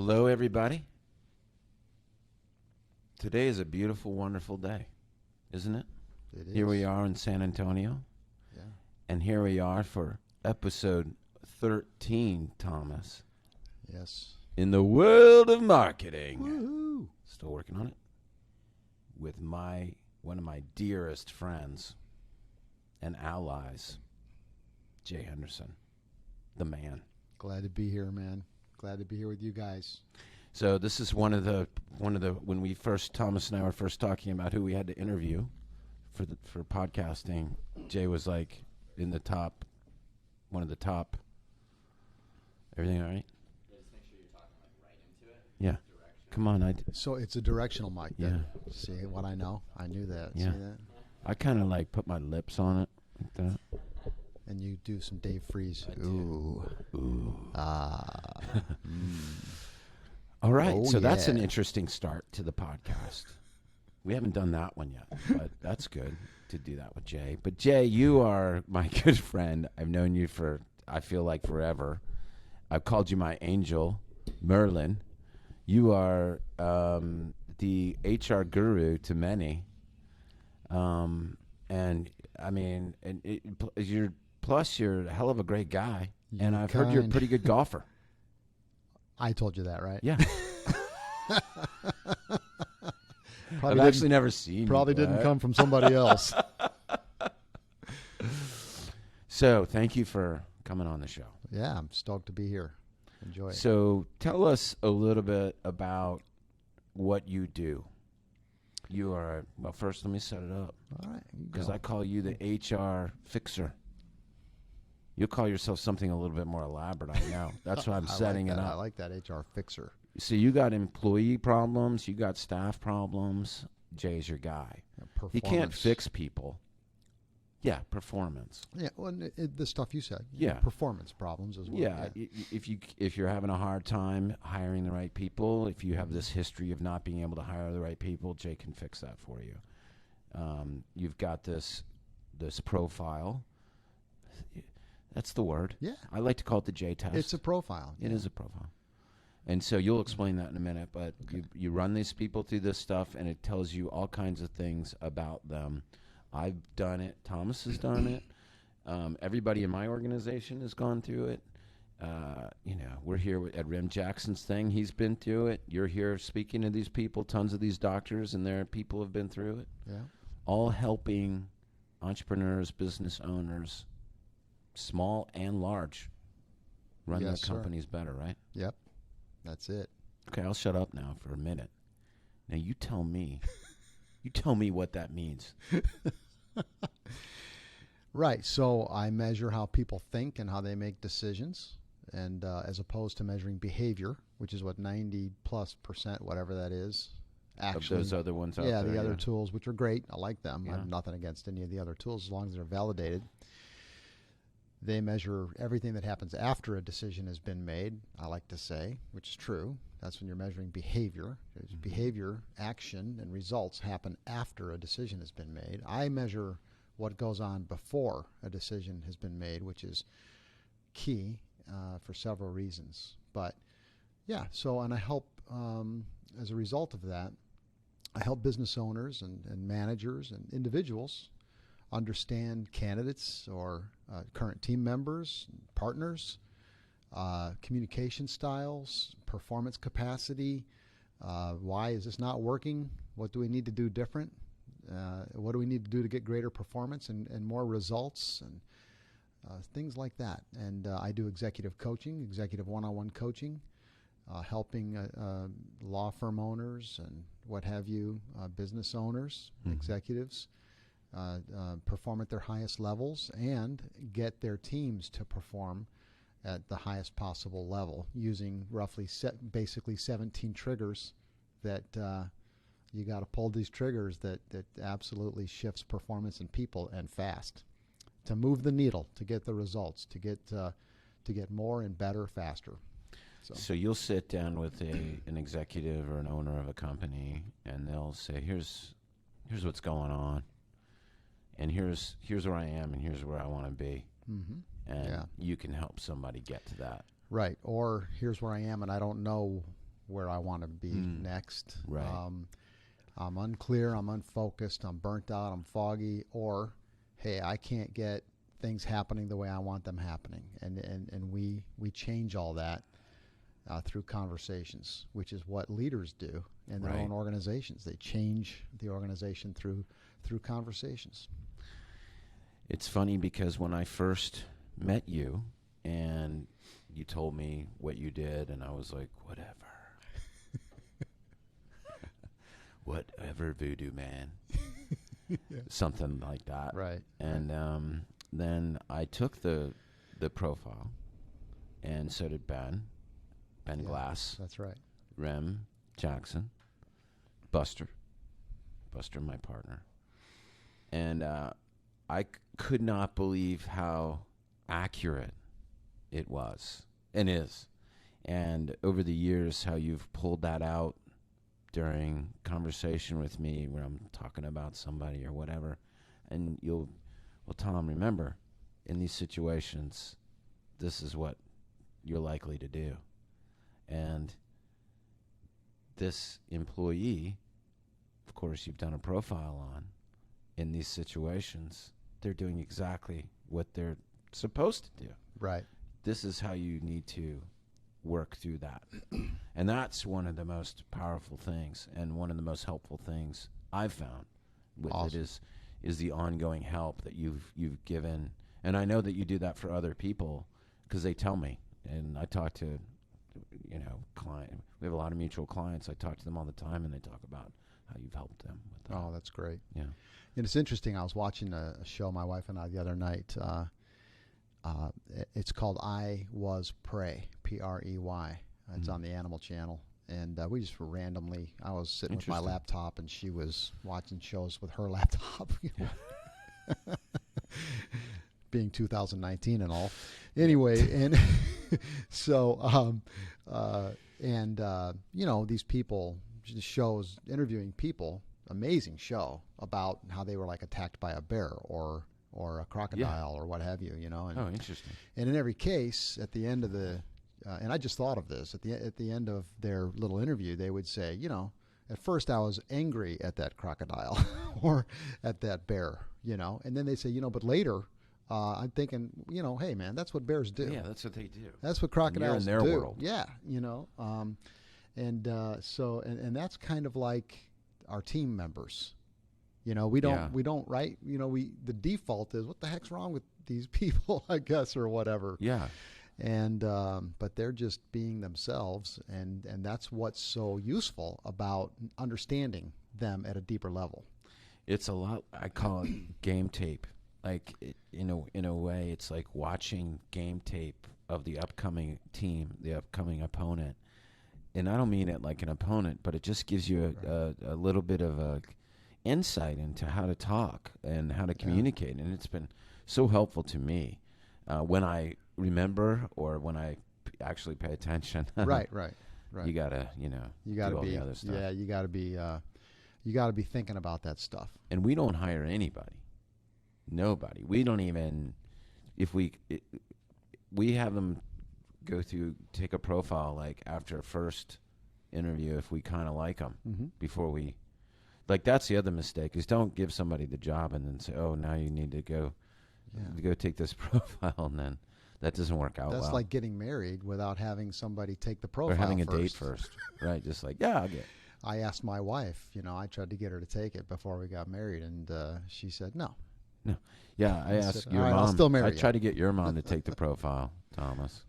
Hello, everybody. Today is a beautiful, wonderful day, isn't it? It is. Here we are in San Antonio. Yeah. And here we are for episode 13, Thomas. Yes. In the world of marketing. Woohoo. Still working on it. With one of my dearest friends and allies, Jay Henderson, the man. Glad to be here, man. Glad to be here with you guys. So this is one of the when we first, Thomas and I were first talking about who we had to interview for podcasting. Jay was like in the top, one of the top. Everything all right? Yeah, just make sure you're talking like right into it. Yeah. Come on, So it's a directional mic. Yeah. Then. See what I know? I knew that. Yeah. See that? I kind of like put my lips on it like that. And you do some Dave Freeze. I do. Ooh. All right, Oh, so that's an yeah. interesting start to the podcast. We haven't done that one yet, but that's good to do that with Jay. But Jay, you are my good friend. I've known you for, I feel like, forever. I've called you my angel, Merlin. You are the HR guru to many. And I mean, you're a hell of a great guy. And I've heard you're a pretty good golfer. I told you that, right? Yeah. Probably I've actually never seen you. Probably didn't but- come from somebody else. So thank you for coming on the show. Yeah, I'm stoked to be here. Enjoy it. So tell us a little bit about what you do. You are, well, first let me set it up. All right. you Because go. I call you the HR fixer. You call yourself something a little bit more elaborate, I know. That's why I'm I setting like it that. up. I like that HR fixer. So you got employee problems, you got staff problems. Jay's your guy. He can't Performance. fix people. Yeah, performance. Yeah, well, the stuff you said. Yeah. Performance problems as well. Yeah, if you're having a hard time hiring the right people, if you have this history of not being able to hire the right people, Jay can fix that for you. You've got this profile. That's the word. Yeah. I like to call it the J test. It's a profile. It is a profile. And so you'll explain that in a minute, but you run these people through this stuff, and it tells you all kinds of things about them. I've done it. Thomas has done it. Everybody in my organization has gone through it. We're here at Rem Jackson's thing. He's been through it. You're here speaking to these people. Tons of these doctors and their people have been through it. Yeah. All helping entrepreneurs, business owners, small and large, run Yes, their sir. companies better, right? Yep. That's it. Okay, I'll shut up now for a minute. Now you tell me. You tell me what that means. Right. So I measure how people think and how they make decisions, and as opposed to measuring behavior, which is what 90+%, whatever that is, actually. Of those other ones out yeah, there. the other tools, which are great. I like them. I Yeah. have nothing against any of the other tools as long as they're validated. They measure everything that happens after a decision has been made, I like to say, which is true. That's when you're measuring behavior. There's behavior, action, and results happen after a decision has been made. I measure what goes on before a decision has been made, which is key for several reasons. But yeah, and I help, as a result of that, I help business owners and managers and individuals understand candidates or current team members, partners, communication styles, performance capacity. Why is this not working? What do we need to do different? What do we need to do to get greater performance and more results and things like that? And I do executive coaching, executive one-on-one coaching, helping law firm owners and what have you, business owners, executives, perform at their highest levels and get their teams to perform at the highest possible level using roughly basically 17 triggers that you got to pull these triggers that absolutely shifts performance in people and fast to move the needle, to get the results, to get more and better faster. So you'll sit down with an executive or an owner of a company, and they'll say, "Here's what's going on, and here's where I am, and here's where I want to be," and you can help somebody get to that. Right. Or here's where I am, and I don't know where I want to be next. Right. I'm unclear, I'm unfocused, I'm burnt out, I'm foggy, or, hey, I can't get things happening the way I want them happening. And we change all that through conversations, which is what leaders do in their Right. own organizations. They change the organization through conversations. It's funny because when I first met you and you told me what you did, and I was like, whatever. Whatever, voodoo man. Something like that. Right. And then I took the profile, and so did Ben Yeah, Glass, That's right. Rem Jackson, Buster, my partner. And I could not believe how accurate it was and is. And over the years, how you've pulled that out during conversation with me when I'm talking about somebody or whatever. And well, Tom, remember, in these situations, this is what you're likely to do. And this employee, of course, you've done a profile on, in these situations, they're doing exactly what they're supposed to do. Right. This is how you need to work through that. And that's one of the most powerful things and one of the most helpful things I've found with Awesome. it is the ongoing help that you've given. And I know that you do that for other people because they tell me. And I talk to, client. We have a lot of mutual clients. I talk to them all the time, and they talk about how you've helped them with that. Oh, that's great. Yeah. And it's interesting. I was watching a show, my wife and I, the other night. It's called I Was Prey, Prey. It's on the Animal Channel. And we just randomly, I was sitting with my Interesting. laptop, and she was watching shows with her laptop. Being 2019 and all. Anyway, and so, these people, the shows interviewing people, amazing show about how they were like attacked by a bear or a crocodile or what have you, And, Oh, interesting. and in every case, at the end of the, and I just thought of this, at the end of their little interview, they would say, at first I was angry at that crocodile or at that bear, and then they say, but later I'm thinking, hey man, that's what bears do. Yeah, that's what they do. That's what crocodiles their do. world. Yeah, and that's kind of like our team members. We don't write. The default is what the heck's wrong with these people, I guess, or whatever. Yeah. And but they're just being themselves, and that's what's so useful about understanding them at a deeper level. It's a lot. I call it game tape. Like in a way, it's like watching game tape of the upcoming team, the upcoming opponent. And I don't mean it like an opponent, but it just gives you a little bit of a insight into how to talk and how to communicate. And it's been so helpful to me when I remember or when I actually pay attention. Right. You gotta, You do got to all be, the other stuff. yeah. You got to be thinking about that stuff. And we don't hire anybody. Nobody. We don't even, we have them go through, take a profile like after a first interview if we kind of like them before we, like that's the other mistake is don't give somebody the job and then say, oh, now you need to go take this profile, and then that doesn't work out That's well. like getting married without having somebody take the profile or having a first. date first, right? Just like, yeah, I'll get it. I asked my wife, I tried to get her to take it before we got married, and she said no. Yeah, I I asked said, your "All right, mom. I'll still marry I you." tried to get your mom to take the profile, Thomas.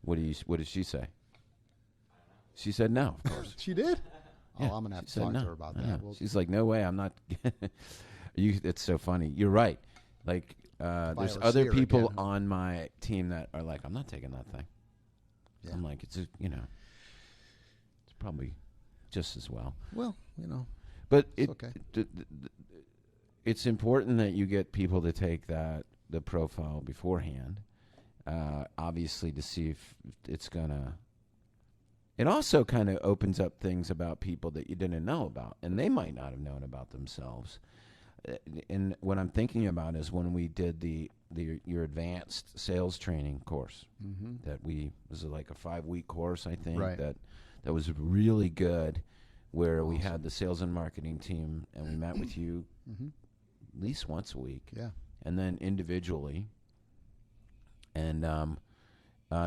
What did she say? She said no, of course. She did? Yeah, I'm going to have she to said talk no. to her about I that. know. We'll- She's like, no way, I'm not. It's so funny. You're right. Like, there's ever other see her people again. on my team that are like, I'm not taking that thing. Yeah. I'm like, it's probably just as well. Well, But it's okay. It's important that you get people to take the profile beforehand, obviously to see if it's gonna. It also kind of opens up things about people that you didn't know about, and they might not have known about themselves. and what I'm thinking about is when we did your advanced sales training course Mm-hmm. that was like a 5-week course, I think, Right. that was really good, where we Awesome. had the sales and marketing team, and we met with you Mm-hmm. at least once a week, Yeah. and then individually. And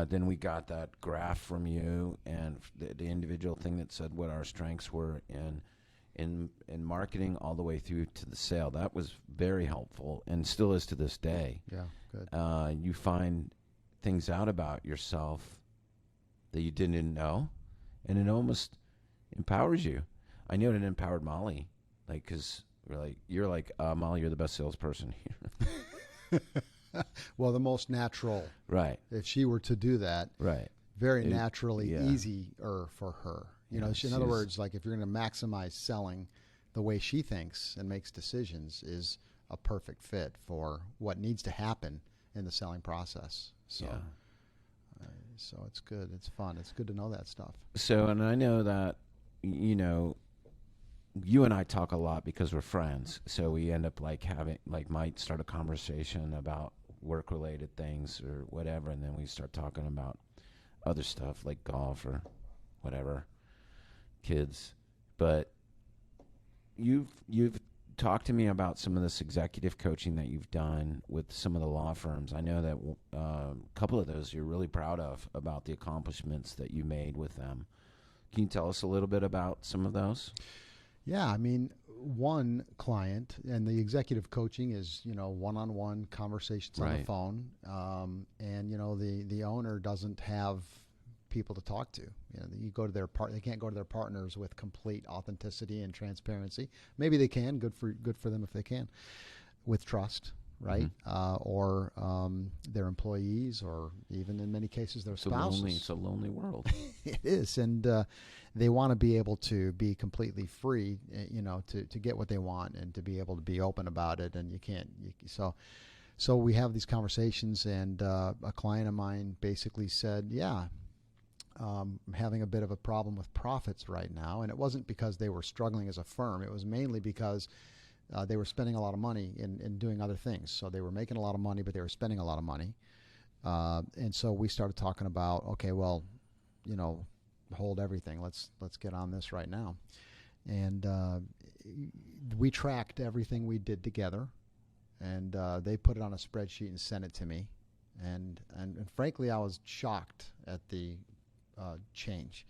then we got that graph from you and the individual thing that said what our strengths were in marketing all the way through to the sale. That was very helpful and still is to this day. Yeah. Good. You find things out about yourself that you didn't know, and it almost empowers you. I know it empowered Molly, like, because you're like, Molly, you're the best salesperson here. Well, the most natural, Right, if she were to do that, right. very It- naturally yeah. easier for her. You know, Yeah, in other she's- words, like if you're going to maximize selling, the way she thinks and makes decisions is a perfect fit for what needs to happen in the selling process. So, Yeah. so it's good. It's fun. It's good to know that stuff. So, and I know that, you know, you and I talk a lot because we're friends. So we end up might start a conversation about work-related things or whatever, and then we start talking about other stuff like golf or whatever, kids. But you've talked to me about some of this executive coaching that you've done with some of the law firms. I know that a couple of those you're really proud of, about the accomplishments that you made with them. Can you tell us a little bit about some of those? Yeah, I mean, one client, and the executive coaching is, you know, one-on-one conversations on the Right. phone, and you know, the owner doesn't have people to talk to. You know, you go to they can't go to their partners with complete authenticity and transparency. Maybe they can. Good for them if they can, with trust, right? Or their employees, or even in many cases their spouses. It's a lonely world. It is, and they want to be able to be completely free, you know, to get what they want and to be able to be open about it. And you can't. So we have these conversations, and a client of mine basically said, "Yeah, I'm having a bit of a problem with profits right now," and it wasn't because they were struggling as a firm. It was mainly because they were spending a lot of money in doing other things. So they were making a lot of money, but they were spending a lot of money. And so we started talking about, okay, well, you know, hold everything. Let's get on this right now. And we tracked everything we did together, and they put it on a spreadsheet and sent it to me. And frankly, I was shocked at the change.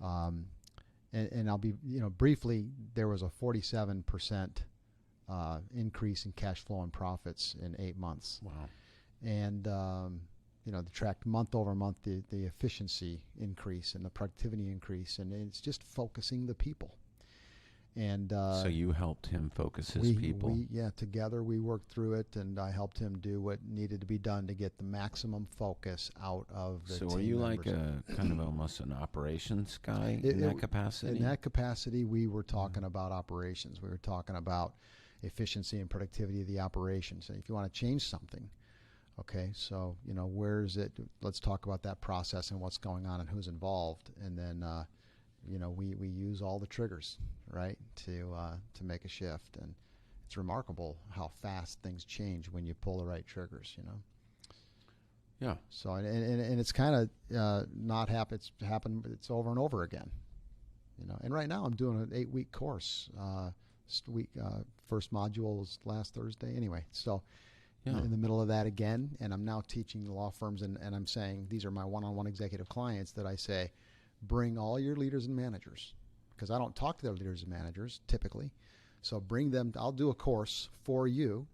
And I'll be, you know, briefly, there was a 47% increase in cash flow and profits in 8 months. Wow. And you know, the tracked month over month, the efficiency increase and the productivity increase, and it's just focusing the people. And So you helped him focus his people. Together we worked through it, and I helped him do what needed to be done to get the maximum focus out of the So team were you like members. a kind of almost an operations guy in that capacity? In that capacity, we were talking about operations. We were talking about efficiency and productivity of the operations. And if you want to change something, okay, so, you know, where is it? Let's talk about that process and what's going on and who's involved. And then, you know, we use all the triggers, right, to make a shift. And it's remarkable how fast things change when you pull the right triggers, you know. Yeah. So, and it's kind of not happen. It's happened. It's over and over again, you know. And right now, I'm doing an 8-week course. First module was last Thursday. Anyway, so Yeah. in the middle of that again, and I'm now teaching law firms, and I'm saying these are my one-on-one executive clients that I say, bring all your leaders and managers, because I don't talk to their leaders and managers typically. So bring them. I'll do a course for you.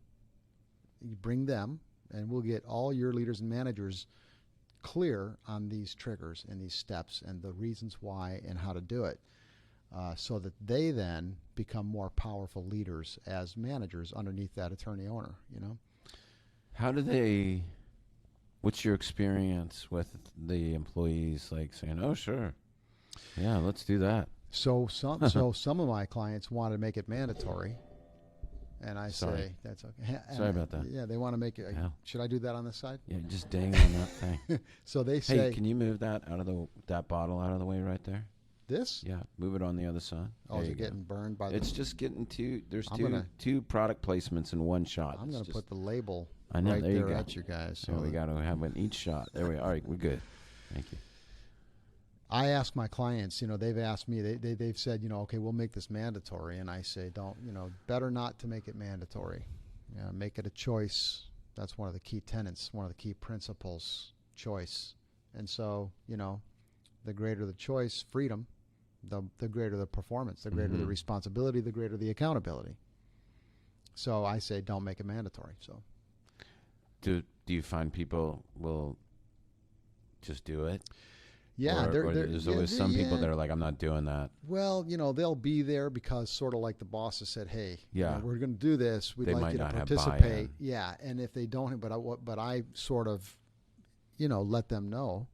You bring them, and we'll get all your leaders and managers clear on these triggers and these steps and the reasons why and how to do it, so that they then become more powerful leaders as managers underneath that attorney owner, you know. How do what's your experience with the employees, like saying, oh, sure, yeah, let's do that? So some of my clients want to make it mandatory, and I Sorry. say that's okay. Sorry about that. Yeah, they want to make it. Hell. Should I do that on this side? Yeah, just ding on that thing. So they say Hey, can you move that bottle out of the way right there? This? Yeah, move it on the other side. Oh, There is you it go. getting burned by It's the... just getting two. There's I'm two gonna- two product placements in one shot. I'm It's going to just- put the label I know. right there you there go. at you guys. So we got to have one each shot. There we are. All right, we're good. Thank you. I ask my clients, they've asked me, they've said, okay, we'll make this mandatory. And I say, don't, better not to make it mandatory. Make it a choice. That's one of the key tenets, one of the key principles, choice. And so, the greater the choice, freedom, the greater the performance, the greater the responsibility, the greater the accountability. So I say, don't make it mandatory. So Do you find people will just do it? yeah, or there's always some people that are like, I'm not doing that. Well, they'll be there because sort of like the boss has said, hey, Yeah. we're going to do this. We'd They like might you to not have participate. buy-in. Yeah, and if they don't, but I sort of, let them know.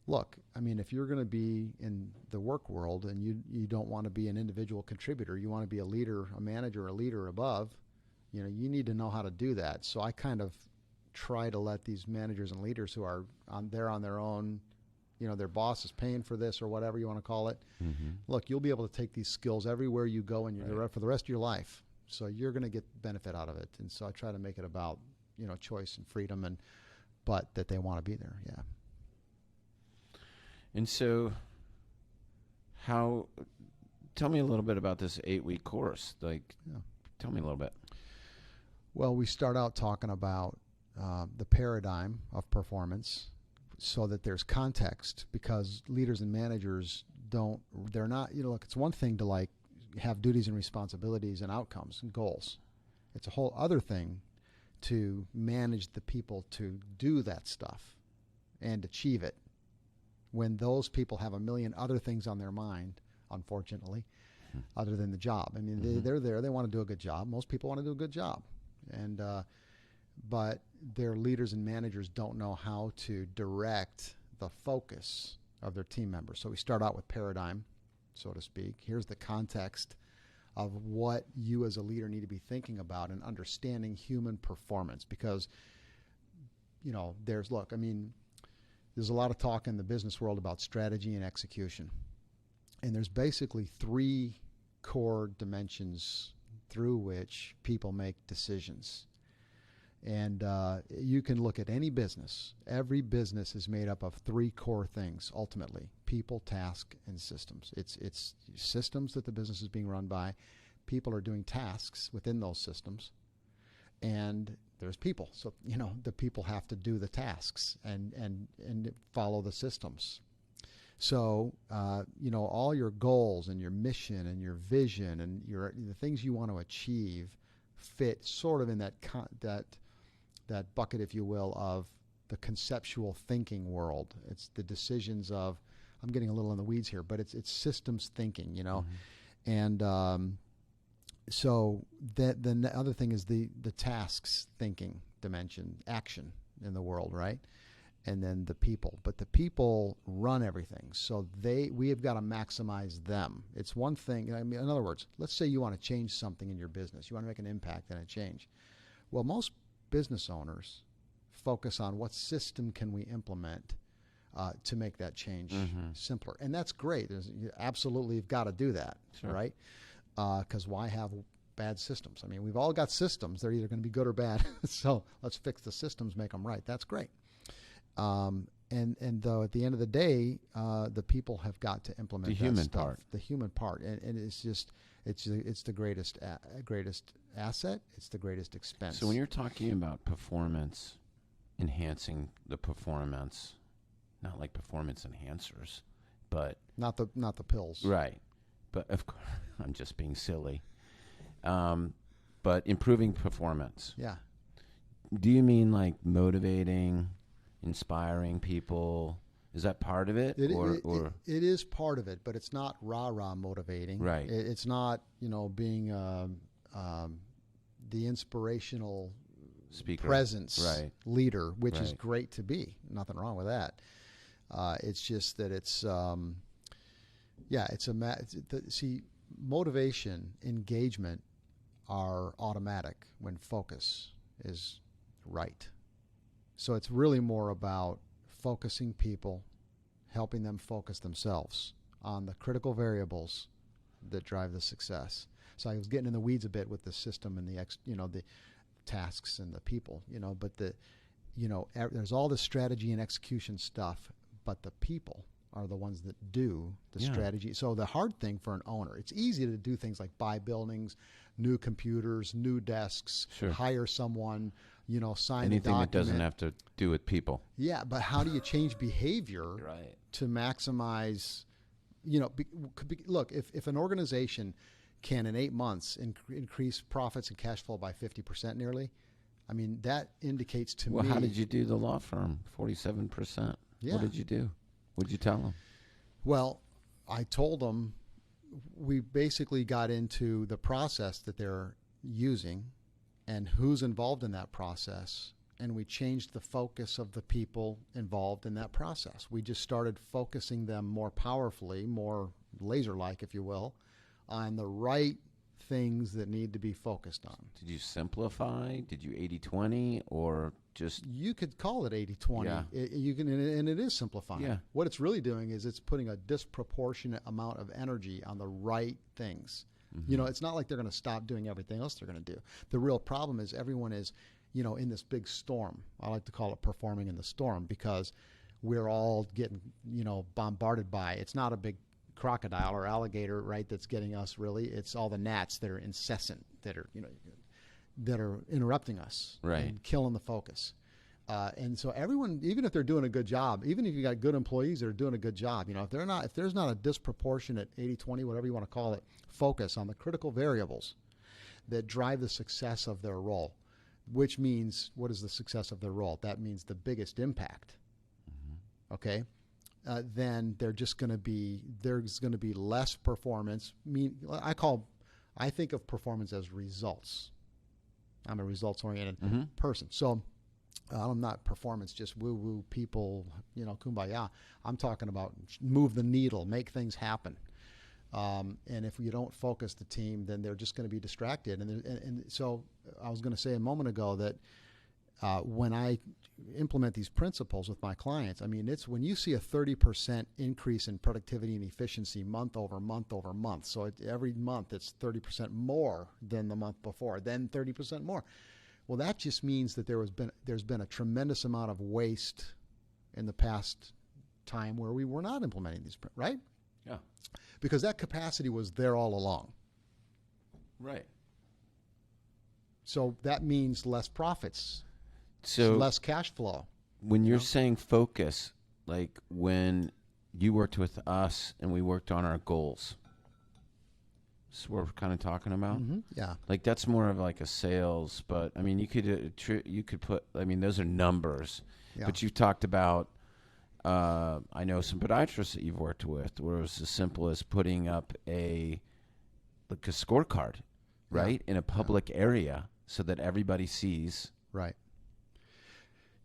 Look, I mean, if you're going to be in the work world and you don't want to be an individual contributor, you want to be a leader, a manager, a leader above, you need to know how to do that. So I kind of try to let these managers and leaders who are on their own, their boss is paying for this or whatever you want to call it. Look, you'll be able to take these skills everywhere you go for the rest of your life. So you're going to get benefit out of it. And so I try to make it about, choice and freedom, but that they want to be there. Yeah. And so, tell me a little bit about this 8-week course. Tell me a little bit. Well, we start out talking about the paradigm of performance so that there's context, because leaders and managers they're not, look, it's one thing to have duties and responsibilities and outcomes and goals. It's a whole other thing to manage the people to do that stuff and achieve it when those people have a million other things on their mind, unfortunately, other than the job. I mean, they're there. They want to do a good job. Most people want to do a good job. And but their leaders and managers don't know how to direct the focus of their team members. So we start out with paradigm, so to speak. Here's the context of what you as a leader need to be thinking about and understanding human performance. Because, there's a lot of talk in the business world about strategy and execution. And there's basically 3 core dimensions through which people make decisions. And you can look at any business. Every business is made up of 3 core things, ultimately: people, task, and systems. It's systems that the business is being run by. People are doing tasks within those systems. And there's people. So, the people have to do the tasks and follow the systems. So, all your goals and your mission and your vision and the things you want to achieve fit sort of in that bucket, if you will, of the conceptual thinking world. It's the decisions of, I'm getting a little in the weeds here, but it's systems thinking, and so then the other thing is the tasks thinking dimension, action in the world, right? And then the people. But the people run everything, so we have got to maximize them. It's one thing. I mean, in other words, let's say you want to change something in your business. You want to make an impact and a change. Well, most business owners focus on what system can we implement to make that change simpler. And that's great. Absolutely, you've got to do that, right? Because why have bad systems? I mean, we've all got systems. They're either going to be good or bad. So let's fix the systems, make them right. That's great. And though at the end of the day, the people have got to implement the that human stuff. part. The human part, and it's just it's the greatest asset. It's the greatest expense. So when you're talking about performance, enhancing the performance, not like performance enhancers, but not the pills, right? But of course, I'm just being silly. But improving performance. Yeah. Do you mean like motivating, inspiring people? Is that part of it? It is part of it, but it's not rah-rah motivating. Right. It's not, being the inspirational Speaker. presence leader, which is Right. great to be. Nothing wrong with that. It's just that it's see, motivation, engagement are automatic when focus is right. So it's really more about focusing people, helping them focus themselves on the critical variables that drive the success. So I was getting in the weeds a bit with the system and the tasks and the people, but there's all the strategy and execution stuff, but the people are the ones that do the strategy. So the hard thing for an owner, it's easy to do things like buy buildings, new computers, new desks, hire someone, sign anything a document. that doesn't have to do with people. Yeah, but how do you change behavior Right. to maximize, look, if an organization can in 8 months increase profits and cash flow by 50% nearly, I mean, that indicates to me. Well, how did you do the law firm? 47%. Yeah. What did you do? What did you tell them? Well, I told them we basically got into the process that they're using and who's involved in that process, and we changed the focus of the people involved in that process. We just started focusing them more powerfully, more laser-like, if you will, on the right things that need to be focused on. Did you simplify? Did you 80-20 or just? You could call it 80-20. Yeah. You can, and it is simplifying. Yeah. What it's really doing is it's putting a disproportionate amount of energy on the right things. Mm-hmm. It's not like they're going to stop doing everything else they're going to do. The real problem is everyone is, in this big storm. I like to call it performing in the storm because we're all getting, bombarded by. It's not a big crocodile or alligator, right, that's getting us really. It's all the gnats that are incessant, that are, that are interrupting us, Right, and killing the focus. And so everyone, even if they're doing a good job, even if you got good employees that are doing a good job, if there's not a disproportionate 80-20, whatever you want to call it, focus on the critical variables that drive the success of their role, which means, what is the success of their role? That means the biggest impact. Okay. Then there's going to be less performance. I think of performance as results. I'm a results-oriented person. So I'm not performance, just woo-woo people, kumbaya. I'm talking about move the needle, make things happen. And if you don't focus the team, then they're just going to be distracted. And so I was going to say a moment ago that when I implement these principles with my clients, I mean, it's when you see a 30% increase in productivity and efficiency month over month over month. So every month it's 30% more than the month before, then 30% more. Well, that just means that there's been a tremendous amount of waste in the past time where we were not implementing these, right? Yeah. Because that capacity was there all along. Right. So that means less profits. So less cash flow. When you're saying focus, like when you worked with us and we worked on our goals, that's what we're kind of talking about. Yeah. Like that's more of like a sales, but I mean, you could put. I mean, those are numbers. Yeah. But you've talked about. I know some podiatrists that you've worked with, where it was as simple as putting up a scorecard, right, in a public area, so that everybody sees. Right.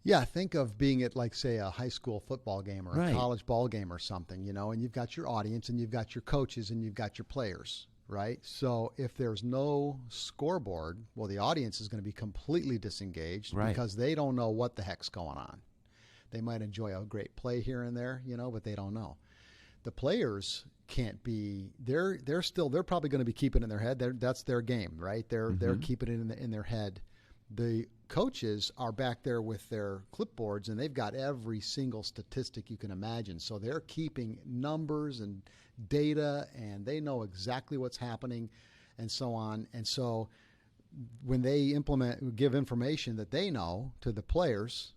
Yeah, think of being at, like, say, a high school football game or a college ball game or something, and you've got your audience and you've got your coaches and you've got your players, right? So if there's no scoreboard, well, the audience is going to be completely disengaged because they don't know what the heck's going on. They might enjoy a great play here and there, but they don't know. The players can't be. They're probably going to be keeping it in their head. That's their game, right? They're keeping it in their head. The coaches are back there with their clipboards, and they've got every single statistic you can imagine. So they're keeping numbers and data, and they know exactly what's happening and so on. And so when they give information that they know to the players,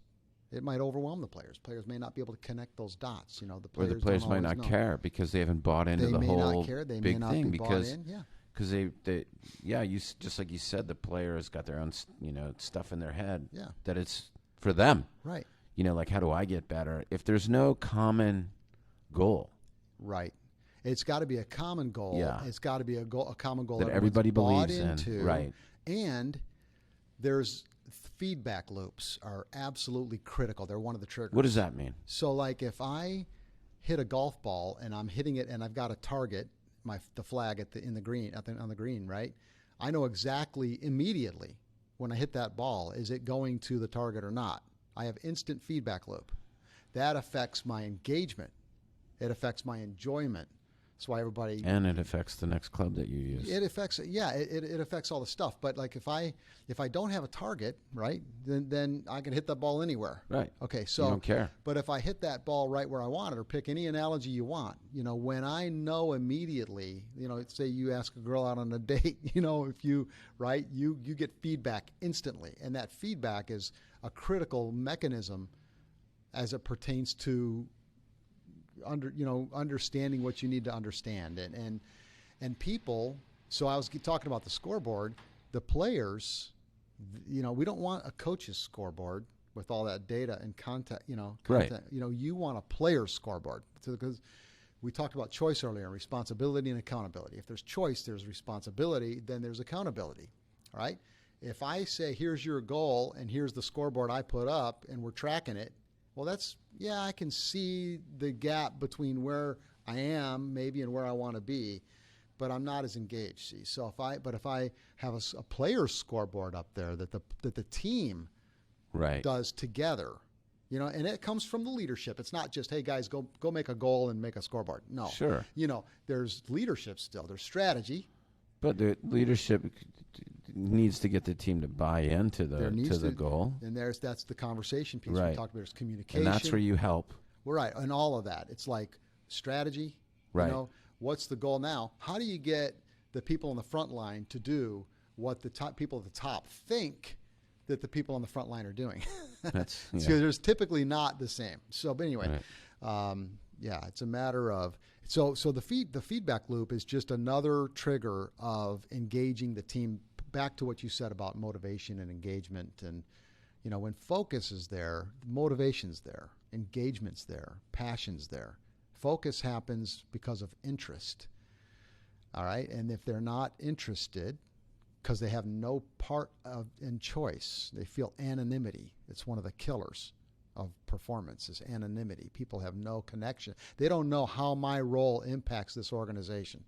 it might overwhelm the players. Players may not be able to connect those dots. Or the players might not care because they haven't bought into the whole They may not care. They big may not thing be because bought in. Yeah. Because just like you said, the players got their own, stuff in their head. Yeah. That it's for them. Right. Like, how do I get better? If there's no common goal. Right. It's got to be a common goal. Yeah. It's got to be a common goal that everybody bought believes into. in. Right. And there's feedback loops are absolutely critical. They're one of the triggers. What does that mean? So, like, if I hit a golf ball and I'm hitting it and I've got a target, the flag on the green, right? I know exactly immediately when I hit that ball, is it going to the target or not? I have instant feedback loop. That affects my engagement. It affects my enjoyment. That's why everybody. And it affects the next club that you use. It affects, yeah, it affects all the stuff. But like if I don't have a target, right, then I can hit that ball anywhere. Right. Okay, so You don't care. But if I hit that ball right where I want it, or pick any analogy you want, when I know immediately, say you ask a girl out on a date, if you get feedback instantly, and that feedback is a critical mechanism as it pertains to understanding what you need to understand, and people. So I was talking about the scoreboard. The players, we don't want a coach's scoreboard with all that data and content. Right. You want a player's scoreboard because we talked about choice earlier, responsibility and accountability. If there's choice, there's responsibility, then there's accountability. All right. If I say, here's your goal and here's the scoreboard I put up and we're tracking it, well, I can see the gap between where I am maybe and where I want to be, but I'm not as engaged. See, so if I have a player's scoreboard up there that the team Right. does together, and it comes from the leadership. It's not just, hey guys, go make a goal and make a scoreboard. No, Sure. There's leadership still. There's strategy. But the leadership needs to get the team to buy into the goal. And that's the conversation piece. Right. We talked about there's communication. And that's where you help. Well, right, and all of that. It's like strategy. Right. What's the goal now? How do you get the people on the front line to do what the top people at the top think that the people on the front line are doing? That's So there's typically not the same. So, but anyway, Right. it's a matter of so the feedback loop is just another trigger of engaging the team. Back to what you said about motivation and engagement, and when focus is there, motivation's there, engagement's there, passion's there. Focus happens because of interest. All right, and if they're not interested, because they have no part in choice, they feel anonymity. It's one of the killers of performance is anonymity. People have no connection. They don't know how my role impacts this organization.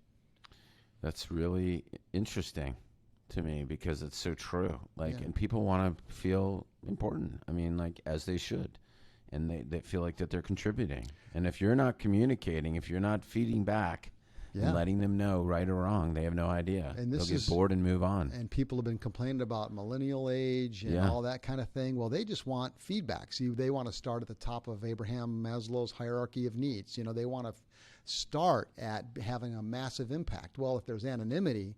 That's really interesting to me because it's so true. Yeah. And people want to feel important. I mean, as they should. And they feel like that they're contributing. And if you're not communicating, if you're not feeding back Yeah. and letting them know right or wrong, they have no idea. And this They'll is- get bored and move on. And people have been complaining about millennial age and Yeah. all that kind of thing. Well, they just want feedback. See, they want to start at the top of Abraham Maslow's hierarchy of needs. They want to start at having a massive impact. Well, if there's anonymity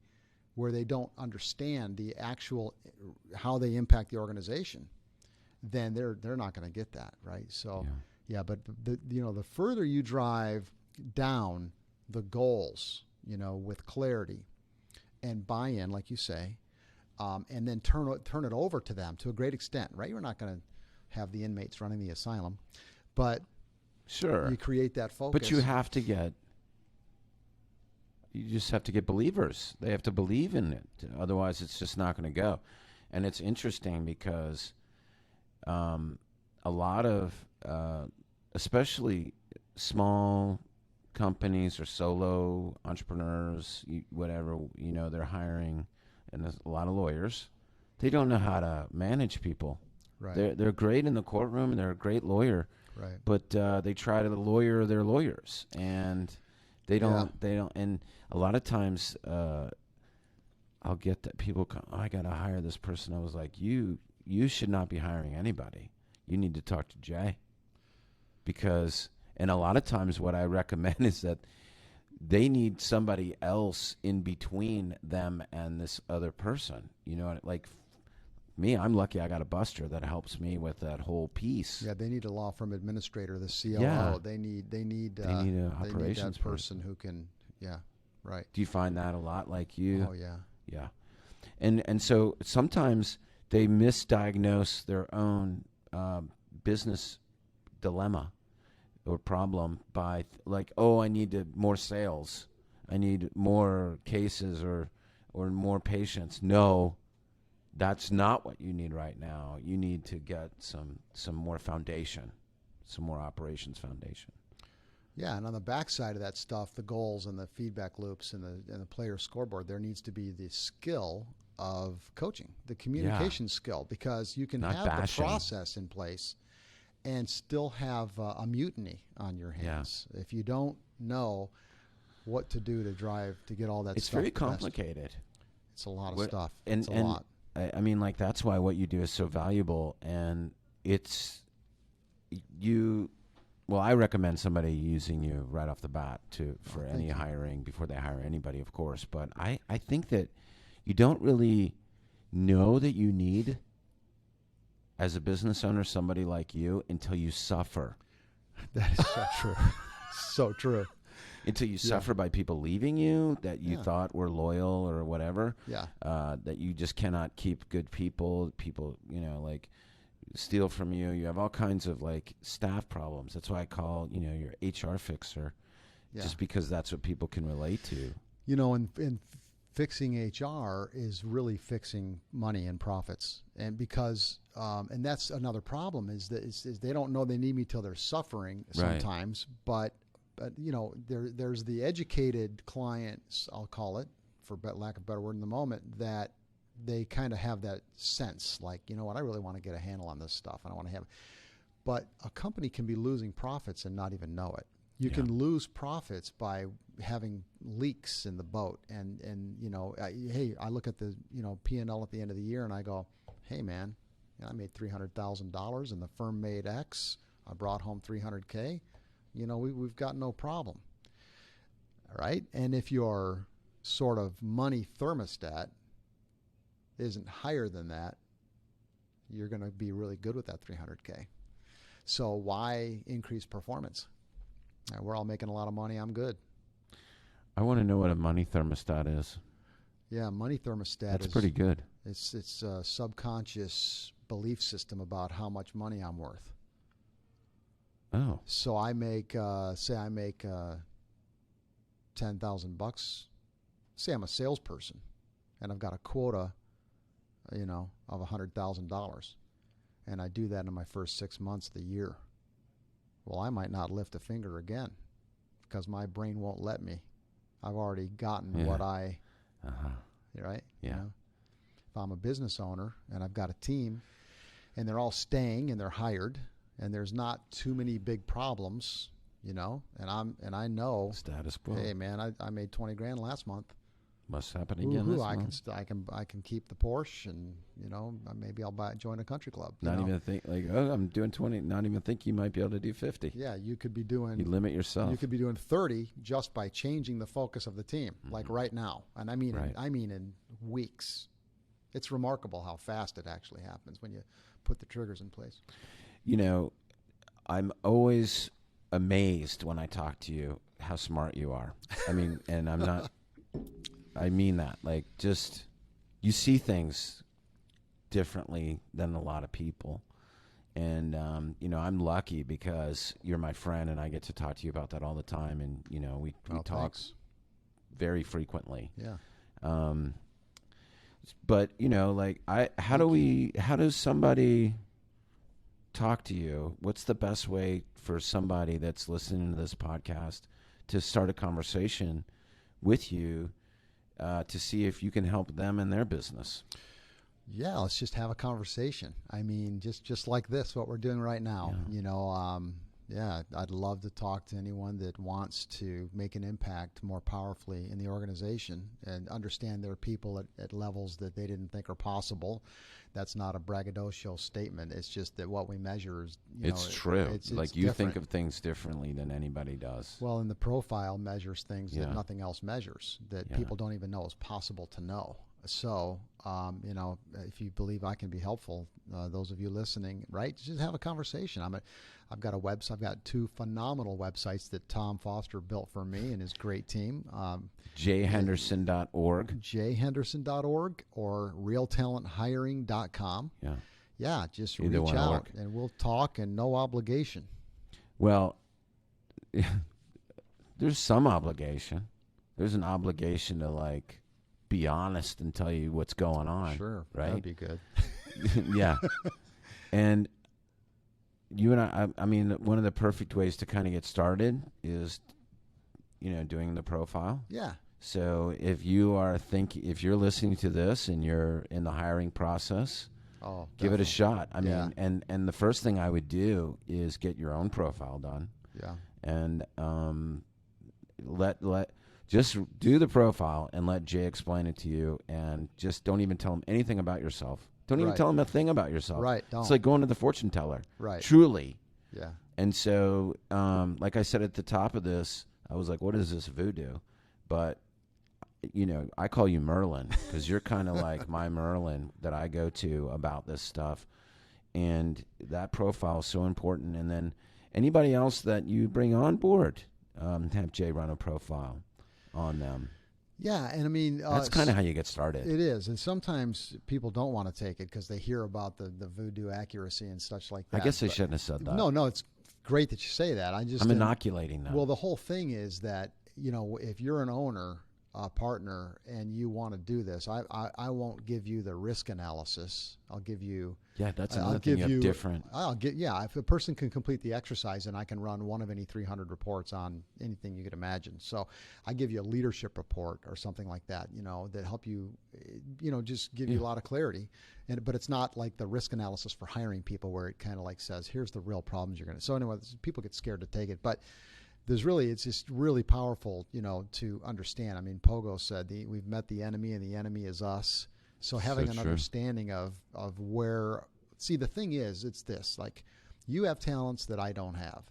where they don't understand the actual how they impact the organization, then they're not going to get that, right? So, but the further you drive down the goals, with clarity and buy-in, like you say, and then turn it over to them to a great extent, right? You're not going to have the inmates running the asylum, but Sure. you create that focus. But you just have to get believers. They have to believe in it. Otherwise, it's just not going to go. And it's interesting because a lot of, especially small companies or solo entrepreneurs, whatever, they're hiring, and there's a lot of lawyers. They don't know how to manage people. Right. They're great in the courtroom, and they're a great lawyer. Right. But they try to lawyer their lawyers, and they don't. And a lot of times, I'll get that people come, I got to hire this person. I was like, you should not be hiring anybody. You need to talk to Jay, because. And a lot of times what I recommend is that they need somebody else in between them and this other person. Like me, I'm lucky I got a buster that helps me with that whole piece. Yeah, they need a law firm administrator, the CLO. Yeah. They need an operations that person who can. Yeah, right. Do you find that a lot like you? Oh yeah. Yeah. And so sometimes they misdiagnose their own business dilemma or problem by I need more sales. I need more cases or more patients. No, that's not what you need right now. You need to get some more foundation, some more operations foundation. Yeah, and on the backside of that stuff, the goals and the feedback loops and the player scoreboard, there needs to be the skill of coaching, the communication skill, because you can Not have bashing. the process in place and still have a mutiny on your hands if you don't know what to do to get all that It's stuff. very the best. complicated. It's a lot of What- stuff. And, It's a and lot. I mean, like, that's why what you do is so valuable. And it's you. Well, I recommend somebody using you right off the bat for thank any you. hiring before they hire anybody, of course. But I think that you don't really know that you need, as a business owner, somebody like you until you suffer. That is so true. So true. Until you suffer by people leaving you that you Yeah. thought were loyal or whatever. Yeah. That you just cannot keep good people. People, like, steal from you. You have all kinds of, like, staff problems. That's why I call, your HR fixer, Yeah. just because that's what people can relate to. And fixing HR is really fixing money and profits, and because and that's another problem is that is they don't know they need me till they're suffering Right. sometimes, but there's the educated clients, I'll call it, for lack of a better word in the moment, that they kind of have that sense, like, you know what, I really want to get a handle on this stuff. I don't want to have, but a company can be losing profits and not even know it. You Yeah. can lose profits by having leaks in the boat, and hey, I look at the P&L at the end of the year, and I go, hey man, I made $300,000, and the firm made X. I brought home $300K. We've got no problem, all right? And if your sort of money thermostat isn't higher than that, you're going to be really good with that $300K. So why increase performance? We're all making a lot of money. I'm good. I want to know what a money thermostat is. Yeah, money thermostat That's is pretty good. It's a subconscious belief system about how much money I'm worth. Oh, So I make, say I make $10,000. Say I'm a salesperson, and I've got a quota, of $100,000, and I do that in my first 6 months of the year. Well, I might not lift a finger again because my brain won't let me. I've already gotten Yeah. what I, uh-huh. right? Yeah. If I'm a business owner and I've got a team and they're all staying and they're hired and there's not too many big problems, and I know, Status quo. hey man, I made 20 grand last month. Must happen again Woo-hoo, this I month. I can keep the Porsche, and maybe I'll join a country club. Not even think, like, oh, I'm doing 20. Not even think you might be able to do 50. Yeah, you could be doing You limit yourself. You could be doing 30 just by changing the focus of the team, like right now. And I mean, Right. in weeks. It's remarkable how fast it actually happens when you put the triggers in place. I'm always amazed when I talk to you how smart you are. I mean, and I'm not, I mean that. Like, just, you see things differently than a lot of people. And, I'm lucky because you're my friend and I get to talk to you about that all the time. And, we Well, talk thanks. very frequently. Yeah. But, how does somebody talk to you? What's the best way for somebody that's listening to this podcast to start a conversation with you to see if you can help them in their business? Yeah, let's just have a conversation. I mean, just like this, what we're doing right now. I'd love to talk to anyone that wants to make an impact more powerfully in the organization and understand there are people at levels that they didn't think are possible. That's not a braggadocio statement. It's just that what we measure is, It's true. It's like, you different. think of things differently than anybody does. Well, and the profile measures things Yeah. that nothing else measures, that Yeah. people don't even know is possible to know. So, if you believe I can be helpful, those of you listening, right, just have a conversation. I've got a website. I've got 2 phenomenal websites that Tom Foster built for me and his great team. jhenderson.org. jhenderson.org or realtalenthiring.com. Yeah. Yeah, just Either reach one will out work. and we'll talk, and no obligation. Well, there's some obligation. There's an obligation to, like, be honest and tell you what's going on. Sure, right? that'd be good. Yeah. And you and I mean, one of the perfect ways to kind of get started is, doing the profile. Yeah. So if you're listening to this and you're in the hiring process, Oh, give it a definitely. shot. I Yeah. mean, and the first thing I would do is get your own profile done. Yeah. And Just do the profile and let Jay explain it to you, and just don't even tell him anything about yourself. Don't even Right. tell him a thing about yourself. Right, It's don't. like going to the fortune teller. Right. Truly. Yeah. And so, like I said at the top of this, I was like, what is this voodoo? But, you know, I call you Merlin because you're kind of like my Merlin that I go to about this stuff. And that profile is so important. And then anybody else that you bring on board, have Jay run a profile on them. Yeah, and I mean, That's kind of how you get started. it is, and sometimes people don't want to take it because they hear about the voodoo accuracy and such like that. I guess I But- shouldn't have said that. No, it's great that you say that. I just I'm inoculating them. Well, the whole thing is that, you know, if you're an owner, a partner, and you want to do this, I won't give you the risk analysis. I'll give you. yeah, that's I'll another thing give you have different. If a person can complete the exercise, and I can run one of any 300 reports on anything you could imagine. So I give you a leadership report or something like that, you know, that help you, you know, just give you a lot of clarity. But it's not like the risk analysis for hiring people where it kind of like says, here's the real problems you're going to. So anyway, people get scared to take it, but it's just really powerful, you know, to understand. I mean, Pogo said we've met the enemy and the enemy is us. So having an true. understanding of where, see, the thing is, it's this, like, you have talents that I don't have,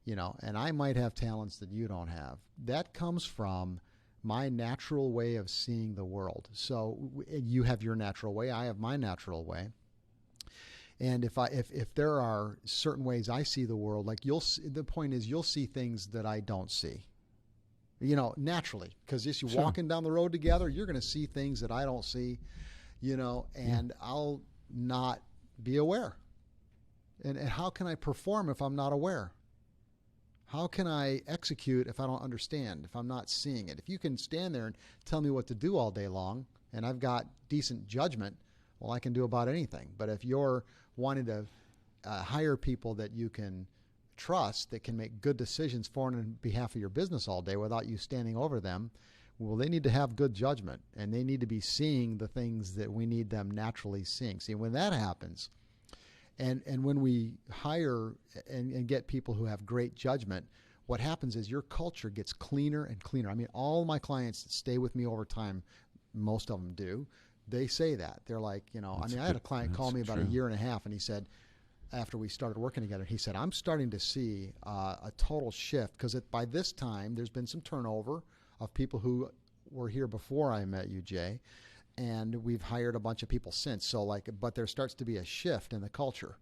you know, and I might have talents that you don't have. That comes from my natural way of seeing the world. So you have your natural way, I have my natural way. And if there are certain ways I see the world, like the point is you'll see things that I don't see, you know, naturally, because just you Sure. walking down the road together, you're going to see things that I don't see, you know, and I'll not be aware. And how can I perform if I'm not aware? How can I execute if I don't understand, if I'm not seeing it? If you can stand there and tell me what to do all day long, and I've got decent judgment, well, I can do about anything. But if you're wanting to hire people that you can trust, that can make good decisions for and on behalf of your business all day without you standing over them, well, they need to have good judgment, and they need to be seeing the things that we need them naturally seeing. See, when that happens, and when we hire and get people who have great judgment, what happens is your culture gets cleaner and cleaner. I mean, all my clients that stay with me over time, most of them do, they say that. They're like, you know, That's I mean, I had a good. client call That's me about true. a year and a half, and he said, after we started working together, he said, I'm starting to see a total shift, because by this time there's been some turnover of people who were here before I met you, Jay, and we've hired a bunch of people since. So but there starts to be a shift in the culture,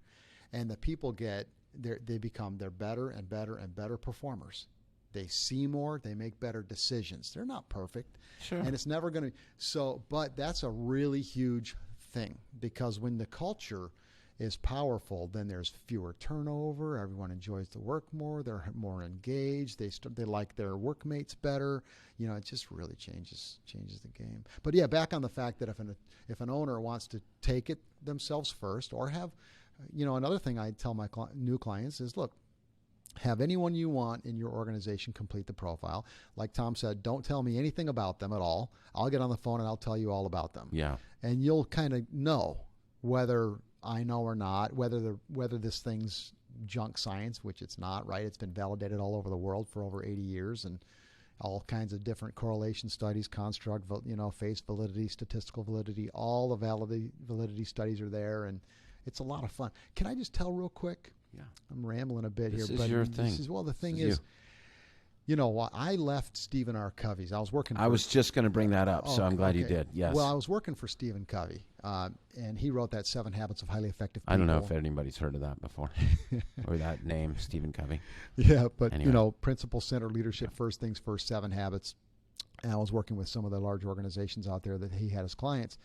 and the people they're better and better and better performers. They see more, they make better decisions. They're not perfect. Sure. And it's never going to, but that's a really huge thing, because when the culture is powerful, then there's fewer turnover. Everyone enjoys the work more. They're more engaged. They like their workmates better. You know, it just really changes the game. But yeah, back on the fact that if an owner wants to take it themselves first, or have, you know, another thing I tell my new clients is, look, have anyone you want in your organization complete the profile. Like Tom said, don't tell me anything about them at all. I'll get on the phone and I'll tell you all about them. Yeah. And you'll kind of know whether I know or not, whether this thing's junk science, which it's not, right? It's been validated all over the world for over 80 years, and all kinds of different correlation studies, construct, you know, face validity, statistical validity, all the validity studies are there, and it's a lot of fun. Can I just tell real quick? Yeah. I'm rambling a bit This here, is but your thing. The thing This is is, you know, I left Stephen R. Covey's. I was working. I was just going to bring that up, so I'm glad you okay. did. Yes. Well, I was working for Stephen Covey, and he wrote that 7 Habits of Highly Effective People. I don't know if anybody's heard of that before, or that name, Stephen Covey. Yeah, but Anyway. you know, principle centered leadership, first things first, 7 habits. And I was working with some of the large organizations out there that he had as clients.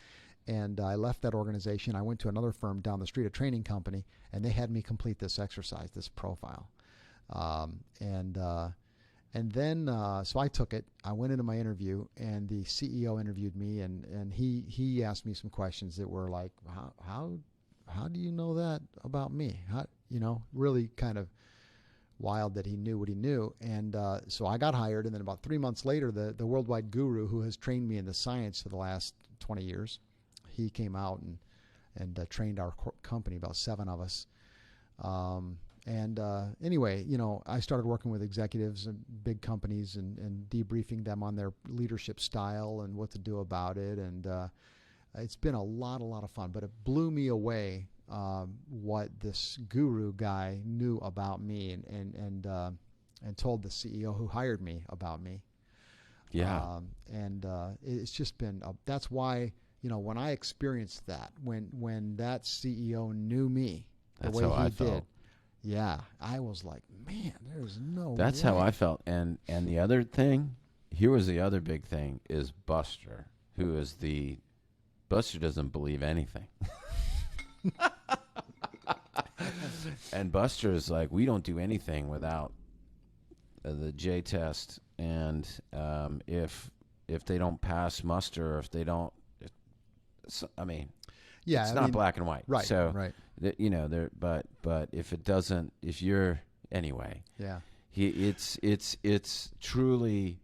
And I left that organization. I went to another firm down the street, a training company, and they had me complete this exercise, this profile. And then, so I took it. I went into my interview, and the CEO interviewed me, and he asked me some questions that were like, how do you know that about me? How, you know, really kind of wild that he knew what he knew. And so I got hired, and then about 3 months later, the worldwide guru who has trained me in the science for the last 20 years, he came out and trained our company, about 7 of us. And anyway, I started working with executives and big companies and debriefing them on their leadership style and what to do about it. And it's been a lot of fun. But it blew me away what this guru guy knew about me and told the CEO who hired me about me. Yeah. It's just been that's why when I experienced that when that CEO knew me That's the way how he I felt. did, yeah, I was like, man, there's no That's way. how I felt. And the other thing, here was the other big thing, is Buster, who is Buster doesn't believe anything. And Buster is like, we don't do anything without the J test. And if they don't pass muster, or if they don't, it's not black and white. Right. So, right. But if it doesn't, if you're, anyway. Yeah. It's truly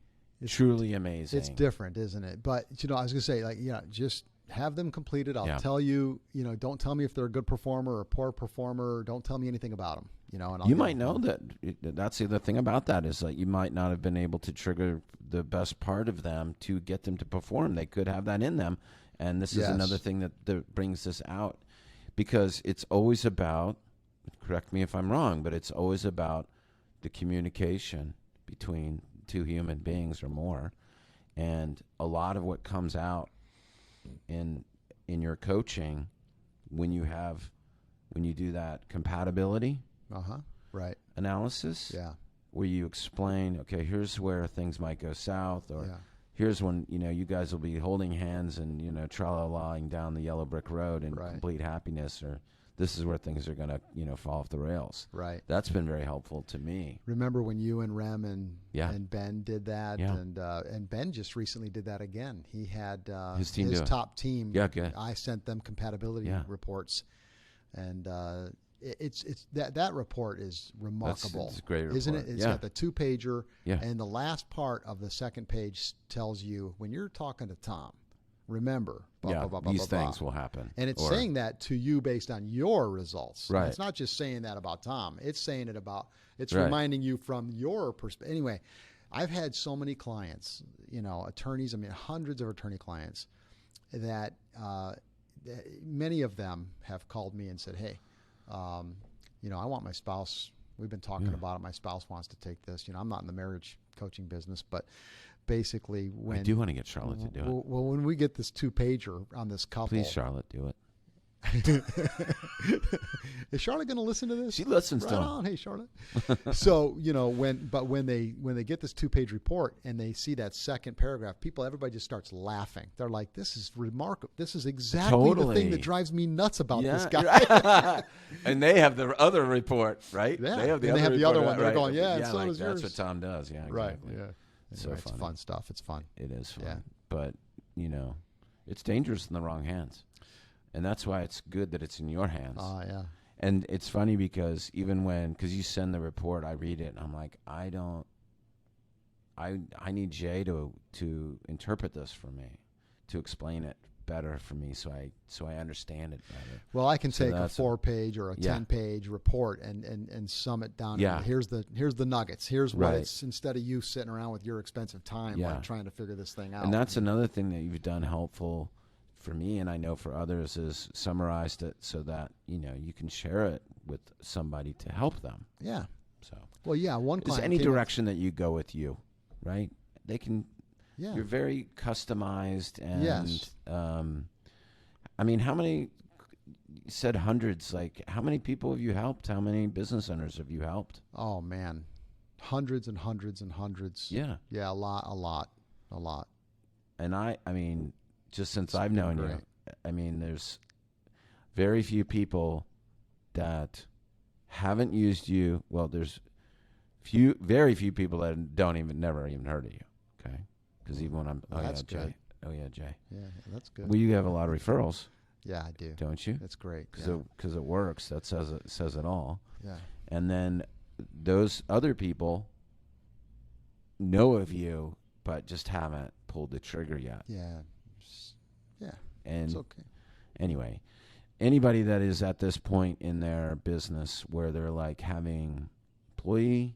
amazing. It's different, isn't it? But I was gonna say, just have them completed. I'll tell you. Don't tell me if they're a good performer or a poor performer. Don't tell me anything about them. And you might know that. That's the other thing about that is you might not have been able to trigger the best part of them to get them to perform. They could have that in them, and this is another thing that brings this out, because it's always about. Correct me if I'm wrong, but it's always about the communication between two human beings or more, and a lot of what comes out in your coaching when you do that compatibility right analysis, where you explain, okay, here's where things might go south, or here's when you guys will be holding hands and tra-la-laing down the yellow brick road in complete happiness, or this is where things are going to, fall off the rails. Right. That's been very helpful to me. Remember when you and Rem and Ben did that? Yeah. And Ben just recently did that again. He had his top team. Yeah, good. I sent them compatibility reports. And it's that report is remarkable. It's a great report. Isn't it? It's got the 2-pager. Yeah. And the last part of the second page tells you, when you're talking to Tom, remember, these things will happen. And it's saying that to you based on your results. Right. It's not just saying that about Tom. It's saying it about, reminding you from your perspective. Anyway, I've had so many clients, attorneys, hundreds of attorney clients that many of them have called me and said, hey, I want my spouse, we've been talking about it, my spouse wants to take this. I'm not in the marriage coaching business, but basically when... I do want to get Charlotte to do it. Well, when we get this 2-pager on this couple... Please, Charlotte, do it. Is Charlotte going to listen to this? She listens right to on. Hey, Charlotte. So, when they get this 2-page report and they see that second paragraph, everybody just starts laughing. They're like, this is remarkable. This is exactly the thing that drives me nuts about this guy. Right. And they have the other report, right? Yeah. They have the other one. They're right. going, and so does that's yours. what Tom does. Yeah, exactly. Right. Yeah. So it's funny. fun stuff. It's fun. It is fun. Yeah. But, it's dangerous in the wrong hands. And that's why it's good that it's in your hands. Yeah. And it's funny because because you send the report, I read it, and I'm like, I need Jay to interpret this for me, to explain it better for me, so I understand it better. Well, I can take a 4-page or a 10-page report and sum it down. Yeah. Here's the nuggets. Here's what it's, instead of you sitting around with your expensive time trying to figure this thing out. And that's another thing that you've done helpful for me, and I know for others, is summarized it so that you can share it with somebody to help them. Yeah. So one client. Is any direction that you go with you, right? They can. Yeah. You're very customized, and yes. How many? You said hundreds. Like, how many people have you helped? How many business owners have you helped? Oh man, hundreds and hundreds and hundreds. Yeah. Yeah, a lot. And just since I've known you, there's very few people that haven't used you. Well, there's very few people that never even heard of you. Okay, because even when I'm, that's Jay. good. Oh yeah, Jay. Yeah, that's good. Well, you have a lot of referrals. Yeah, I do. Don't you? That's great. Because it works. That says it all. Yeah. And then those other people know of you, but just haven't pulled the trigger yet. Yeah. Yeah. And it's okay. Anyway, anybody that is at this point in their business where they're like having employee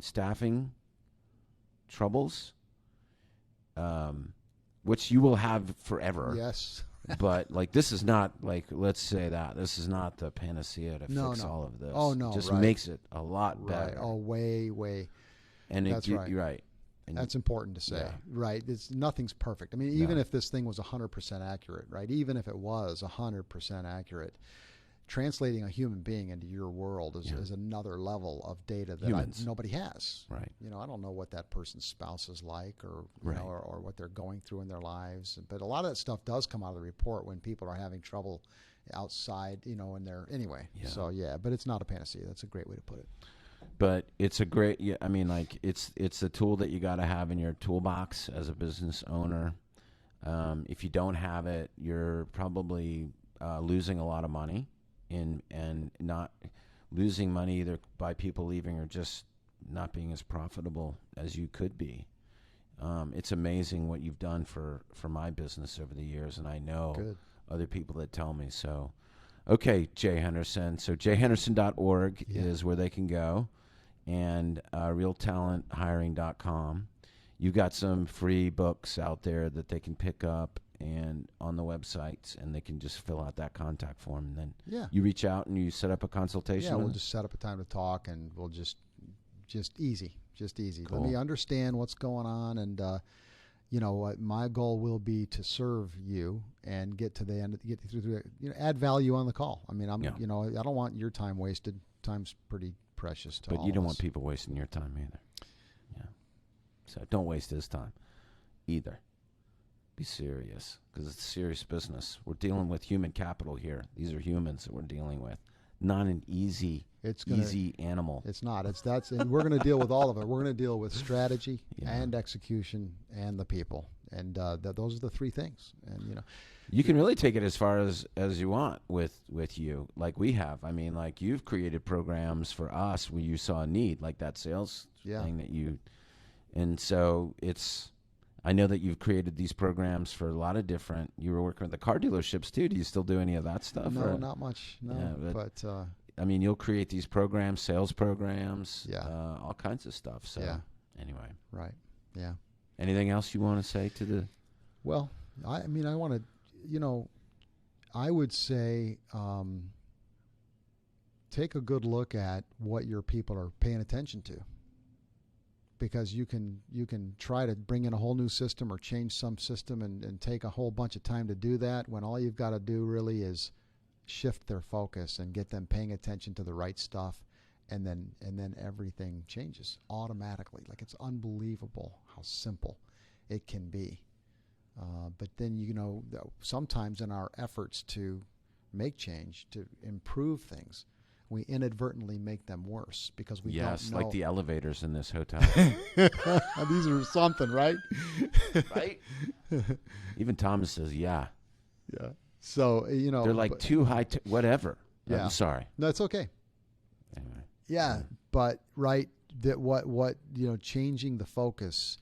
staffing troubles, which you will have forever. Yes. But like, this is not like, let's say that this is not the panacea to No, fix no. all of this. Oh, no, it just right. makes it a lot Right. better. Oh, way. And That's right. You're right. And That's important to say, Yeah. right? Nothing's perfect. I mean, even No. if this thing was 100% accurate, right? Even if it was 100% accurate, translating a human being into your world is another level of data that Humans. nobody has. Right. You know, I don't know what that person's spouse is like, or Right. or what they're going through in their lives. But a lot of that stuff does come out of the report when people are having trouble outside. You know, in their anyway. Yeah. So yeah, but it's not a panacea. That's a great way to put it. But it's a great. Yeah, I mean, like it's a tool that you got to have in your toolbox as a business owner. If you don't have it, you're probably losing a lot of money, and not losing money either by people leaving or just not being as profitable as you could be. It's amazing what you've done for my business over the years, and I know Good. other people that tell me so. Okay, Jay Henderson. So jayhenderson.org Yeah. is where they can go, and realtalenthiring.com. You've got some free books out there that they can pick up and on the websites, and they can just fill out that contact form, and then Yeah. you reach out and you set up a consultation. Yeah, with we'll them? just set up a time to talk, and we'll just easy. Cool. Let me understand what's going on, and you know what my goal will be to serve you and get to the end, get through the, add value on the call. I mean, I don't want your time wasted. Time's pretty precious to all But you don't of want us. people wasting your time either. Yeah. So don't waste his time either. Be serious, because it's serious business. We're dealing with human capital here. These are humans that we're dealing with. Not an easy animal. It's not. And we're going to deal with all of it. We're going to deal with strategy Yeah. and execution and the people, and those are the three things. And You can really take it as far as you want with you, like we have. I mean, like you've created programs for us where you saw a need, like that sales thing that you. And so I know that you've created these programs for a lot of different. You were working with the car dealerships too. Do you still do any of that stuff? no, or? not much. No, Yeah, but I mean, you'll create these programs, sales programs, Yeah. all kinds of stuff. So Yeah. anyway, right. Yeah. anything else you want to say to the? Well, I mean, I want to, I would say take a good look at what your people are paying attention to, because you can try to bring in a whole new system or change some system and take a whole bunch of time to do that, when all you've got to do really is shift their focus and get them paying attention to the right stuff, and then everything changes automatically. Like, it's unbelievable how simple it can be. But then, sometimes in our efforts to make change, to improve things, we inadvertently make them worse because we don't know. Like the elevators in this hotel, These are something, right? right? Even Thomas says, "Yeah, Yeah. So, they're like too high, whatever." Yeah. I'm sorry. No, it's okay. Anyway, Yeah, but right, that what changing the focus.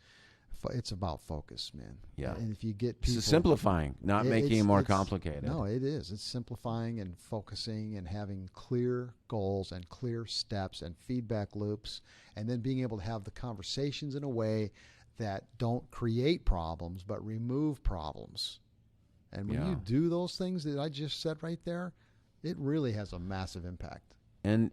It's about focus, man. Yeah. And if you get people it's simplifying, not making it more complicated. No, it is. It's simplifying and focusing and having clear goals and clear steps and feedback loops, and then being able to have the conversations in a way that don't create problems but remove problems. And when you do those things that I just said right there, it really has a massive impact. And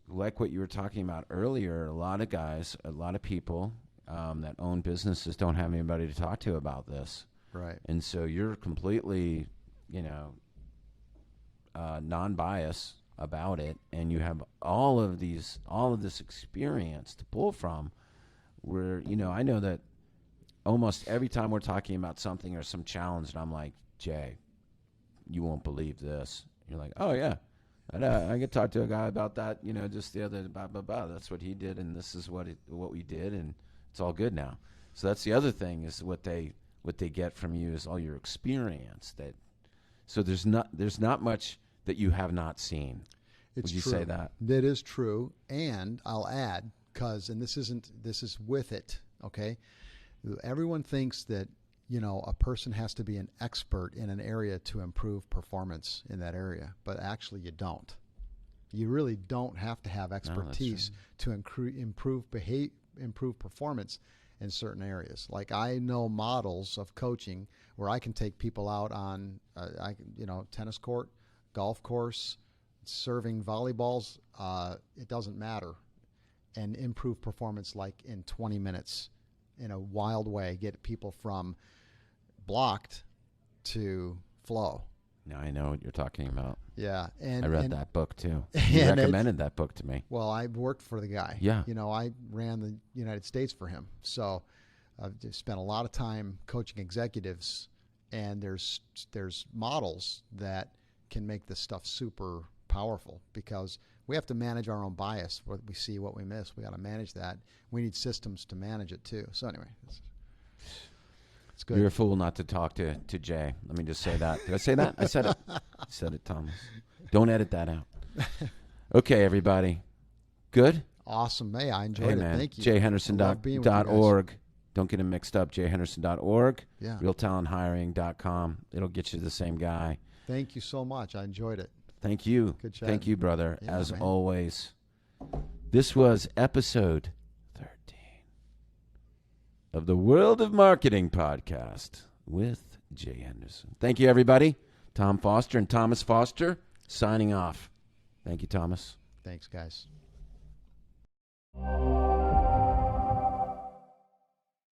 like what you were talking about earlier, a lot of guys, a lot of people that own businesses don't have anybody to talk to about this. Right. And so you're completely, non-biased about it, and you have all of this experience to pull from. Where I know that almost every time we're talking about something or some challenge, and I'm like, Jay, you won't believe this. You're like, oh yeah, I could talk to a guy about that. Just the other blah blah blah. That's what he did, and this is what we did, and it's all good now. So that's the other thing, is what they get from you is all your experience. So there's not much that you have not seen. It's Would you true. say that? That is true. And I'll add, this is with it, okay? Everyone thinks that a person has to be an expert in an area to improve performance in that area, but actually you don't. You really don't have to have expertise to improve performance in certain areas. Like I know models of coaching where I can take people out on, tennis court, golf course, serving volleyballs. It doesn't matter, and improve performance like in 20 minutes in a wild way. Get people from blocked to flow. Now I know what you're talking about. Yeah, and I read that book too. You recommended that book to me. Well, I worked for the guy. Yeah. I ran the United States for him. So I've just spent a lot of time coaching executives, and there's models that can make this stuff super powerful because we have to manage our own bias. What we see, what we miss, we got to manage that. We need systems to manage it too. So anyway, it's good. You're a fool not to talk to Jay. Let me just say that. Did I say that? I said it. I said it, Thomas. Don't edit that out. Okay, everybody. Good? Awesome. Hey, I enjoyed it. Man. Thank you. JayHenderson.org. Don't get them mixed up. JayHenderson.org. Yeah. RealTalentHiring.com. It'll get you the same guy. Thank you so much. I enjoyed it. Thank you. Good chat. Thank you, brother, Yeah, as man. always. This was episode 13 of the World of Marketing podcast with Jay Henderson. Thank you, everybody. Tom Foster and Thomas Foster signing off. Thank you, Thomas. Thanks, guys.